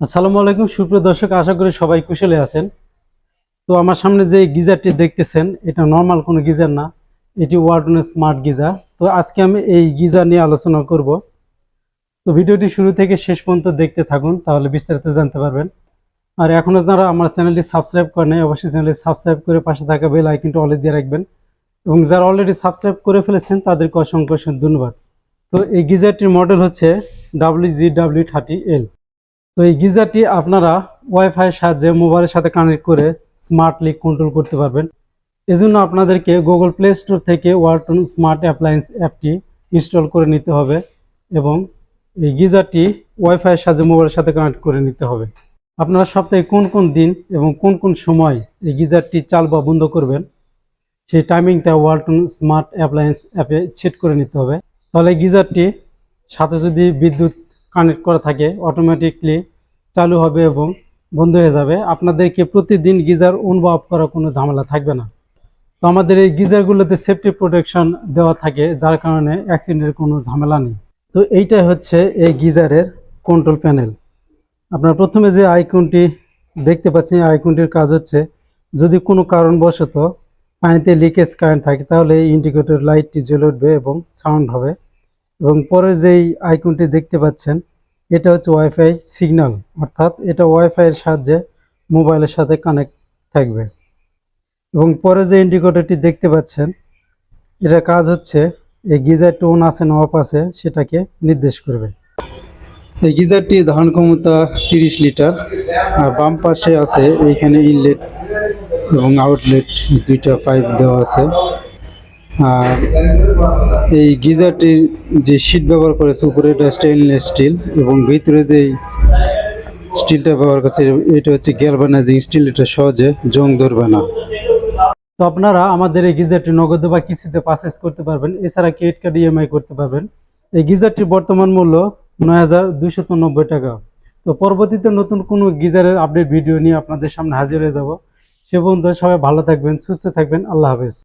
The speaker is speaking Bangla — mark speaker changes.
Speaker 1: আসসালামু আলাইকুম সুপ্রিয় দর্শক, আশা করি সবাই কুশলে আছেন। তো আমার সামনে যে গিজারটি দেখতেছেন, এটা নর্মাল কোনো গিজার না, এটি ওয়ালটনের স্মার্ট গিজার। তো আজকে আমি এই গিজার নিয়ে আলোচনা করব। তো ভিডিওটি শুরু থেকে শেষ পর্যন্ত দেখতে থাকুন, তাহলে বিস্তারিত জানতে পারবেন। আর এখনো যারা আমার চ্যানেলটি সাবস্ক্রাইব করে নাই, অবশ্যই চ্যানেলটি সাবস্ক্রাইব করে পাশে থাকা বেল আইকনটি অল দিয়ে রাখবেন। এবং যারা অলরেডি সাবস্ক্রাইব করে ফেলেছেন তাদেরকে অসংখ্য ধন্যবাদ। তো এই গিজারটির মডেল হচ্ছে WGW30L। তো এই গিজারটি আপনারা ওয়াইফাই এর সাহায্যে মোবাইলের সাথে কানেক্ট করে স্মার্টলি কন্ট্রোল করতে পারবেন। এজন্য আপনাদেরকে গুগল প্লে স্টোর থেকে ওয়ালটন স্মার্ট অ্যাপ্লায়েন্স অ্যাপটি ইনস্টল করে নিতে হবে এবং এই গিজারটি ওয়াইফাই এর সাহায্যে মোবাইলের সাথে কানেক্ট করে নিতে হবে। আপনারা সপ্তাহে কোন কোন দিন এবং কোন কোন সময় এই গিজারটি চালু বা বন্ধ করবেন সেই টাইমিংটা ওয়ালটন স্মার্ট অ্যাপ্লায়েন্স অ্যাপে সেট করে নিতে হবে। তাহলে গিজারটি সাথে যদি বিদ্যুৎ কানেক্ট করা থাকে অটোমেটিকলি চালু হবে এবং বন্ধ হয়ে যাবে। আপনাদেরকে প্রতিদিন গিজার অন বা অফ করার কোনো ঝামেলা থাকবে না। তো আমাদের এই গিজারগুলোতে সেফটি প্রোটেকশন দেওয়া থাকে, যার কারণে অ্যাক্সিডেন্টের কোনো ঝামেলা নেই। তো এইটাই হচ্ছে এই গিজারের কন্ট্রোল প্যানেল। আপনারা প্রথমে যে আইকনটি দেখতে পাচ্ছেন, এই আইকনটির কাজ হচ্ছে যদি কোনো কারণবশত পানিতে লিকেজ কারেন্ট থাকে তাহলে এই ইন্ডিকেটর লাইটটি জ্বলে উঠবে এবং সাউন্ড হবে। এবং পরে যেই আইকনটি দেখতে পাচ্ছেন, এটা হচ্ছে ওয়াইফাই সিগন্যাল, অর্থাৎ এটা ওয়াইফাই এর সাহায্যে মোবাইলের সাথে কানেক্ট থাকবে। এবং পরে যে ইন্ডিকেটরটি দেখতে পাচ্ছেন, এটা কাজ হচ্ছে এই গিজারটি অন আছে না অফ আছে সেটাকে নির্দেশ করবে। এই গিজারটির ধারণ ক্ষমতা 30 লিটার। আর বাম পাশে আছে এইখানে ইনলেট এবং আউটলেট দুইটা পাইপ দেওয়া আছে। আর এই গিজারটির যে শীট ব্যবহার করেছে উপরে এটা স্টেইনলেস স্টিল এবং ভিতরে যে স্টিলটা ব্যবহার করেছে এটা হচ্ছে গ্যালভানাইজিং স্টিল, এটা সহজে জং ধরবে না। তো আপনারা আমাদের এই গিজারটি নগদে বা কিস্তিতে পারচেজ করতে পারবেন, এছাড়া ক্রেডিট কার্ড ইএমআই করতে পারবেন। এই গিজারটির বর্তমান মূল্য 9290 টাকা। তো পরবর্তীতে নতুন কোনো গিজারের আপডেট ভিডিও নিয়ে আপনাদের সামনে হাজির হয়ে যাব। সে পর্যন্ত সবাই ভালো থাকবেন, সুস্থ থাকবেন। আল্লাহ হাফেজ।